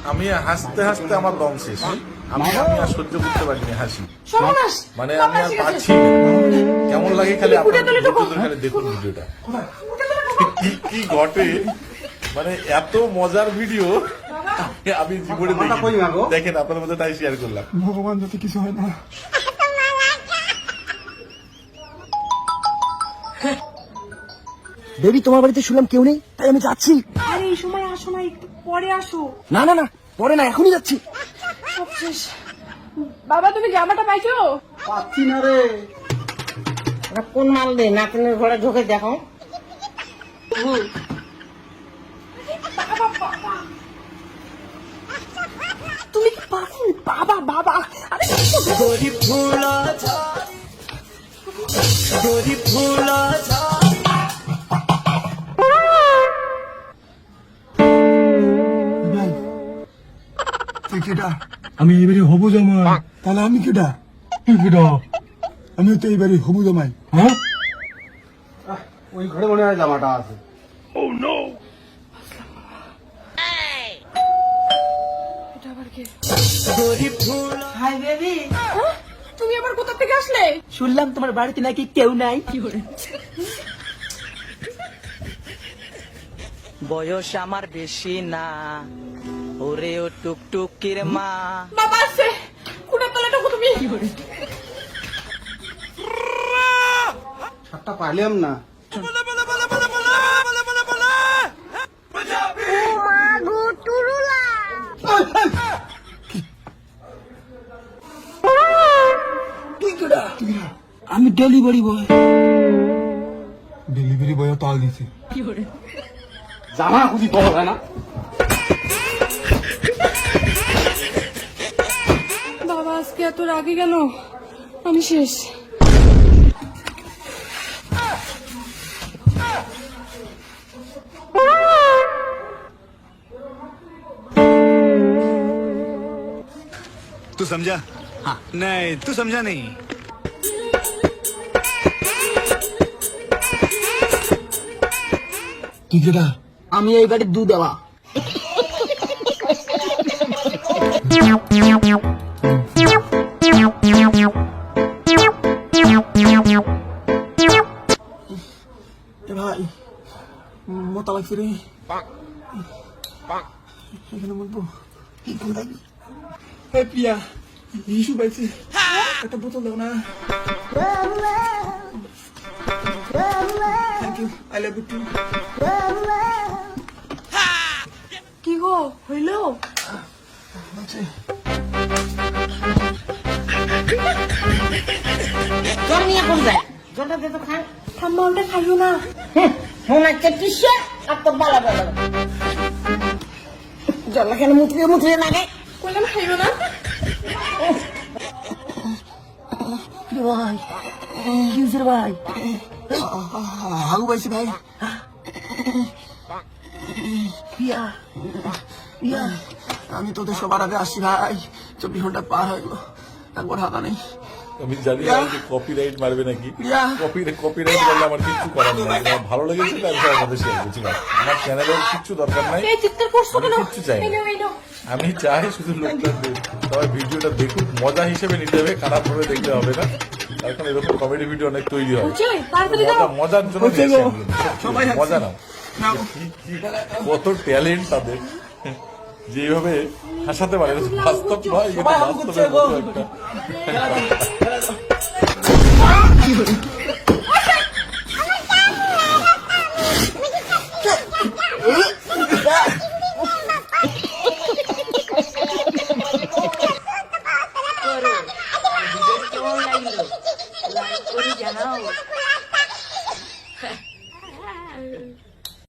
আমি হাসতে হাসতে আমার দম শেষ। আমি আর সহ্য করতে পারিনি হাসি, মানে আমি আর পারছি না। কেমন লাগে খালি খালি দেখুন ভিডিওটা কি ঘটে, মানে এত মজার ভিডিও আমি জীবনে দেখিনি। দেখেন আপনাদের মধ্যে তাই শেয়ার করলাম। ভগবান যাতে কিছু হয় না। বেবি তোমার বাড়িতে শুনলাম কেউ নেই, তাই আমি যাচ্ছি। আরে এই সময় আসো না, একটু পরে আসো। না না না, পরে না, এখনই যাচ্ছি। সব শেষ। বাবা তুমি জামাটা পাইছো? পাচ্ছি না রে। কোন মাল দে নাতনের ঘরে ঢুকে দেখো। তুমি কি পাগল? বাবা বাবা, আরে গরিব ফুল গরিব ফুল তুই কেডা? আমি এবারে হবু জামাই। তাহলে আমি কেডা? তুই কেডা? আমি তো এবারে হবু জামাই। হ্যাঁ, ওই ঘরে মনে হয় জামাটা আছে। এটা আবার কে? গরিব ফুল। হাই বেবি, তুমি আবার কোথা থেকে আসলে? শুনলাম তোমার বাড়িতে নাকি কেউ নাই। বয়স আমার বেশি না, ওরে ও টুকটুকির মা। বাবা আসছে, কুড়ে তলে ঢোকো তুমি। সাতটা পাইলাম না। আমি ডেলিভারি বয়। ডেলিভারি বয় তাল দিছে। জামা খুঁজি পাওয়া যায় না। বাবা আজকে এত রাগে কেন? আমি শেষ। तू समझा? हाँ। नहीं तू समझा नहीं। তুই কেডা? আমি এই বাড়ির দুধ দেওয়া। ভাই মোটা লাগছে রে। এখানে মরবো। প্রিয়া ইস্যু পাইছি, একটা বোতল দাও না। Thank you, I love you too. কি গো হইলো? জল নিয়ে কোন যায়? জলটা দে তো খান। ঠাম্মা ওটা খাইও না। মনে হচ্ছে টিসে আর তো বালা বালা। জল এখানে মুতলিয়ে মুতলিয়ে লাগে। কইলাম খাইও না। ভাই কিসের ভাই? হাগু পাইছি ভাই। প্রিয়া প্রিয়া, আমি তোদের সবার আগে আসছি ভাই। 24 ঘন্টা পার হয়ে গেল, একবার হাতা নেই। আমি জানি না যে কপিরাইট মারবে নাকি। প্রিয়া। কপিরাইট করলে আমার কিচ্ছু করার নেই। আমার ভালো লেগেছে তাই আমি আপনাদের শেয়ার করছি। আমার চ্যানেলের কিচ্ছু দরকার নাই, এই চিৎকার করছো আমি কেন? কিচ্ছু চাই এই না। নাও, এই নাও। আমি চাই শুধু লোকটা সবাই ভিডিওটা দেখুক, মজা হিসেবে নিতে হবে, খারাপ ভাবে দেখলে হবে না। এখন এরকম কমেডি ভিডিও অনেক তৈরি হয়, হচ্ছে, তাড়াতাড়ি দাও। মজার জন্য হচ্ছে দেখছি গো। আমি। সবাই হাসছে। মজা নাও। কত ট্যালেন্ট তাদের, যেভাবে হাসাতে পারে বাস্তব নয়, এটা সবাই হাগু বাস্তবের করছে গো। মতো একটা। কেমন লাগলো লাইক করে জানাও।